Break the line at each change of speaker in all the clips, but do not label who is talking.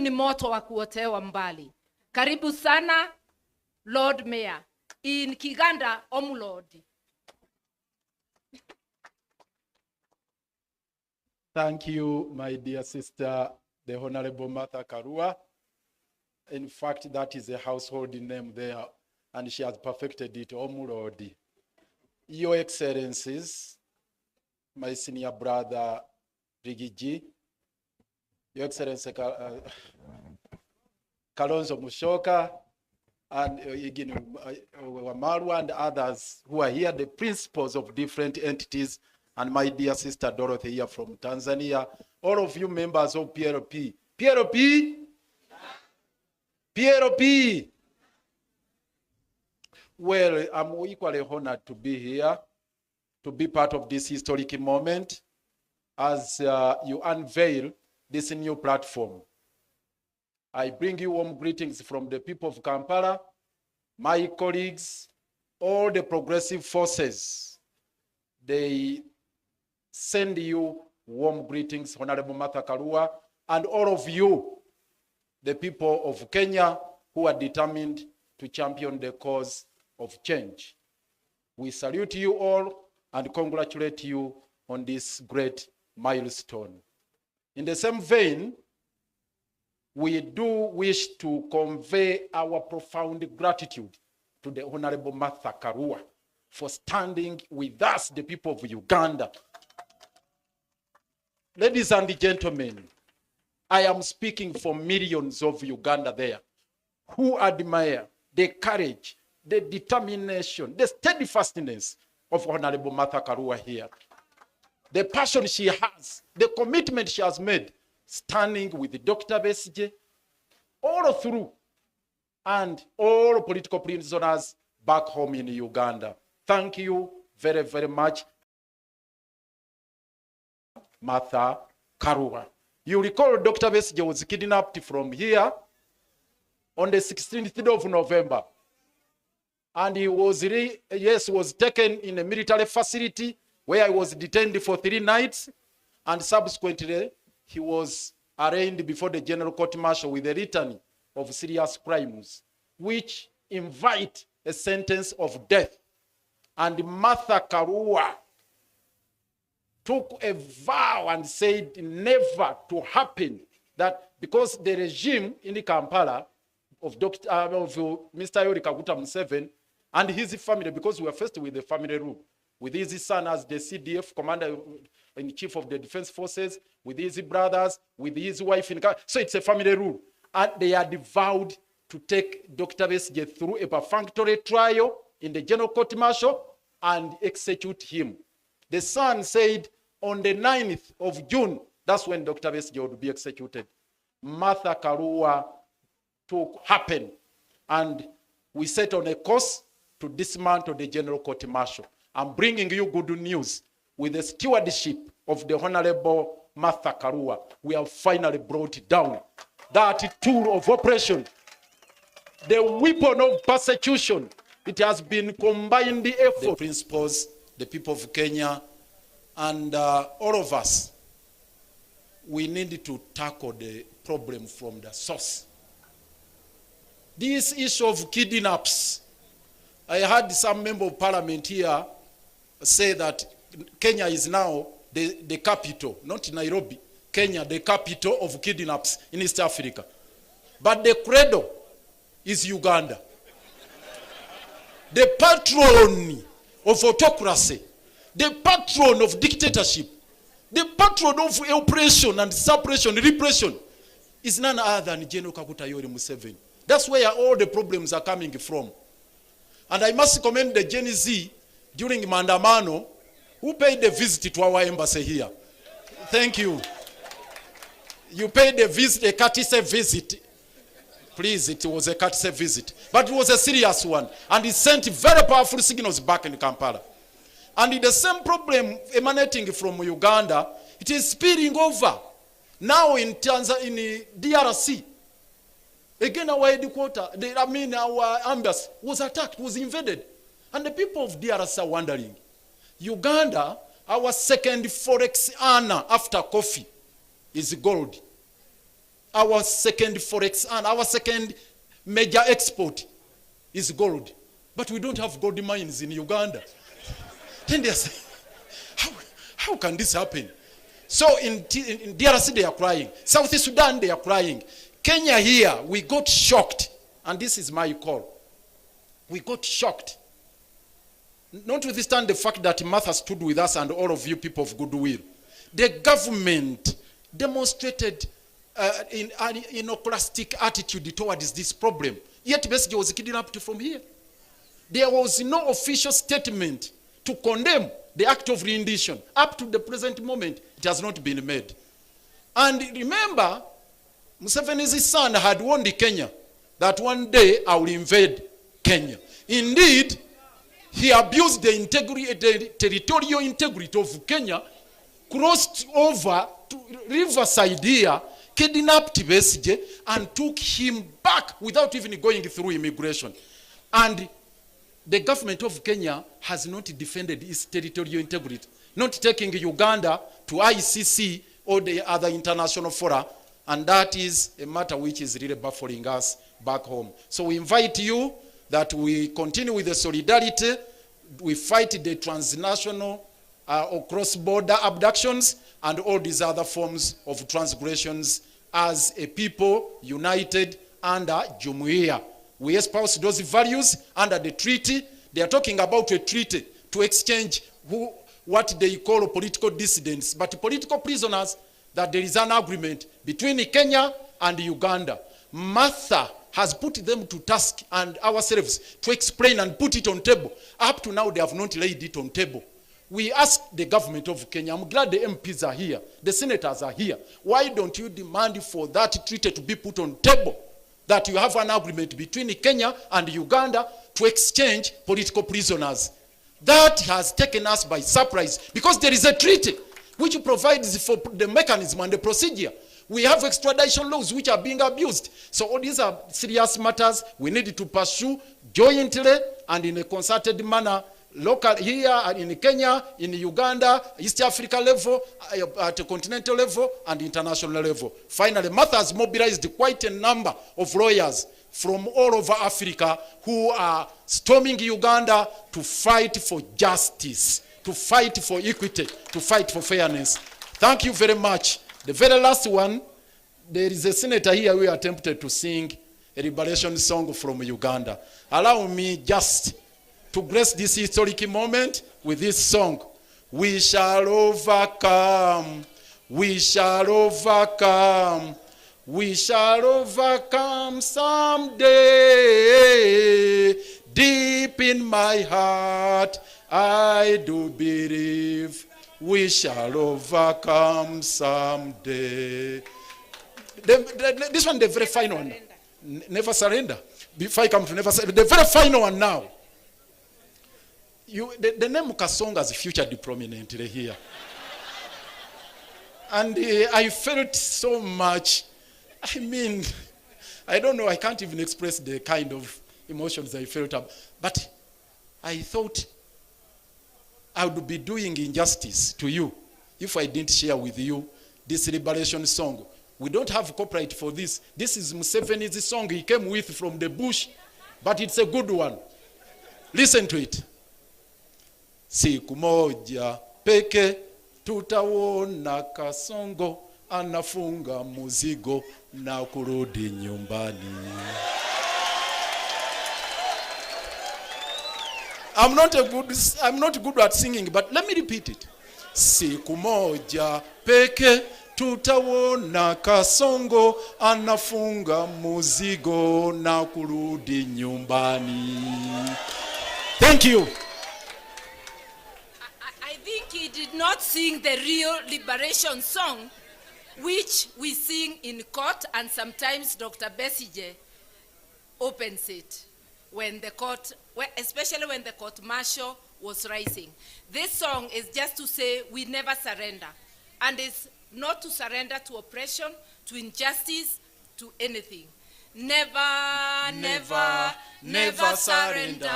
ni moto wa kuotewa mbali. Karibu sana Lord Mayor in Kiganda Omulodi.
Thank you, my dear sister, the Honorable Martha Karua. In fact, that is a household name there, and she has perfected it, Omulodi. Your Excellencies, my senior brother, Rigiji, Your Excellency Kalonzo Musyoka, and Wamaru and others who are here, the principals of different entities, and my dear sister Dorothy here from Tanzania, all of you members of PLP. PLP? PLP! Well, I'm equally honored to be here, to be part of this historic moment as you unveil this new platform. I bring you warm greetings from the people of Kampala, my colleagues, all the progressive forces. They send you warm greetings, Honorable Martha Karua, and all of you, the people of Kenya who are determined to champion the cause of change. We salute you all and congratulate you on this great milestone. In the same vein, we do wish to convey our profound gratitude to the Honorable Martha Karua for standing with us, the people of Uganda. Ladies and gentlemen, I am speaking for millions of Uganda there who admire the courage, the determination, the steadfastness of Honorable Martha Karua here. The passion she has, the commitment she has made, standing with Dr. Besigye all through, and all political prisoners back home in Uganda. Thank you very, very much, Martha Karua. You recall Dr. Besigye was kidnapped from here on the 16th of November. And he was, was taken in a military facility where he was detained for 3 nights. And subsequently, he was arraigned before the General Court Martial with a litany of serious crimes, which invite a sentence of death. And Martha Karua took a vow and said never to happen, that because the regime in the Kampala of Mr. Yoweri Kaguta Museveni and his family, because we were faced with the family rule, with his son as the CDF commander-in-chief of the defense forces, with his brothers, with his wife in Kampala. So it's a family rule. And they had vowed to take Dr. Besigye through a perfunctory trial in the General Court Martial and execute him. The son said on the 9th of June, that's when Dr. Besigye would be executed. Martha Karua happened, and we set on a course to dismantle the General Court Martial. I'm bringing you good news. With the stewardship of the Honorable Martha Karua, we have finally brought down that tool of oppression, the weapon of persecution. It has been combined effort. The principals, the people of Kenya, and all of us, we need to tackle the problem from the source. This issue of kidnaps, I heard some member of parliament here say that Kenya is now the capital, not Nairobi, Kenya, the capital of kidnaps in East Africa. But the credo is Uganda. The patron of autocracy, the patron of dictatorship, the patron of oppression and suppression, repression, is none other than General Kaguta Yoweri Museveni. That's where all the problems are coming from. And I must commend the Gen Z during Mandamano who paid a visit to our embassy here. Thank you. You paid a visit, a courtesy visit. Please, it was a courtesy visit. But it was a serious one. And it sent very powerful signals back in Kampala. And the same problem emanating from Uganda, it is spilling over. Now in Tanzania, in DRC. Again, our headquarters, our embassy was attacked, was invaded. And the people of DRC are wondering, Uganda, our second forex earner after coffee, is gold. our second forex and our second major export is gold. But we don't have gold mines in Uganda. Then they say, how can this happen? So in DRC they are crying. South Sudan they are crying. Kenya here, we got shocked. And this is my call. We got shocked. Notwithstanding the fact that Martha stood with us and all of you people of goodwill. The government demonstrated an iconoclastic attitude towards this problem. Yet Besigye was kidnapped from here. There was no official statement to condemn the act of rendition. Up to the present moment, it has not been made. And remember, Museveni's son had warned Kenya that one day I will invade Kenya. Indeed, he abused the territorial integrity of Kenya, crossed over to Riverside here, kidnapped Besigye, and took him back without even going through immigration. And the government of Kenya has not defended its territorial integrity, not taking Uganda to ICC or the other international fora, and that is a matter which is really baffling us back home. So we invite you that we continue with the solidarity, we fight the transnational or cross-border abductions and all these other forms of transgressions as a people united under Jumuiya. We espouse those values under the treaty. They are talking about a treaty to exchange what they call political dissidents, but political prisoners, that there is an agreement between Kenya and Uganda. Martha has put them to task and ourselves to explain and put it on table. Up to now, they have not laid it on table. We ask the government of Kenya, I'm glad the MPs are here, the senators are here. Why don't you demand for that treaty to be put on table? That you have an agreement between Kenya and Uganda to exchange political prisoners. That has taken us by surprise because there is a treaty which provides for the mechanism and the procedure. We have extradition laws which are being abused. So all these are serious matters we need to pursue jointly and in a concerted manner, local here in Kenya, in Uganda, East Africa level, at a continental level, and international level. Finally, Martha has mobilized quite a number of lawyers from all over Africa who are storming Uganda to fight for justice, to fight for equity, to fight for fairness. Thank you very much. The very last one, there is a senator here who attempted to sing a liberation song from Uganda. Allow me just to grace this historic moment with this song. We shall overcome, we shall overcome, we shall overcome someday. Deep in my heart, I do believe we shall overcome someday. This one, the very final one. Never surrender. Before I come to never surrender, the very final one now. The name Kasonga is featured prominently here. And I felt so much, I mean, I don't know, I can't even express the kind of emotions I felt. But I thought I would be doing injustice to you if I didn't share with you this liberation song. We don't have copyright for this. This is Museveni's song he came with from the bush, but it's a good one. Listen to it. Siku moja peke tutaona Kasongo anafunga muzigo na kurudi nyumbani. I'm not good at singing, but let me repeat it. Siku moja peke tutaona Kasongo anafunga muzigo na kurudi nyumbani. Thank you.
I think he did not sing the real liberation song, which we sing in court, and sometimes Dr. Besigye opens it when the court, especially when the court martial was rising. This song is just to say we never surrender, and it's not to surrender to oppression, to injustice, to anything. Never, never, never surrender.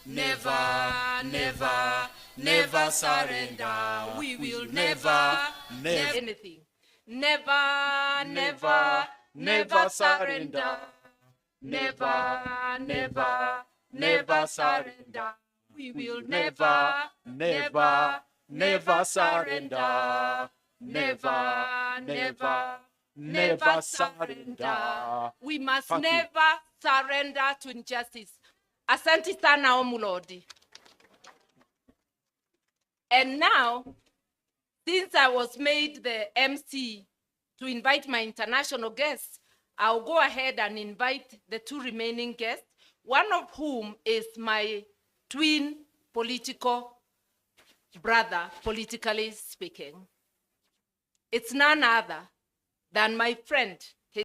Never, never, never surrender. We will never, never anything. never, never, never surrender. Never, never, never surrender. We will never, never, never surrender. Never, never, never surrender. We must never surrender to injustice. Asante sana Omulodi. And now, since I was made the MC to invite my international guests, I'll go ahead and invite the two remaining guests, one of whom is my twin political brother, politically speaking. It's none other than my friend,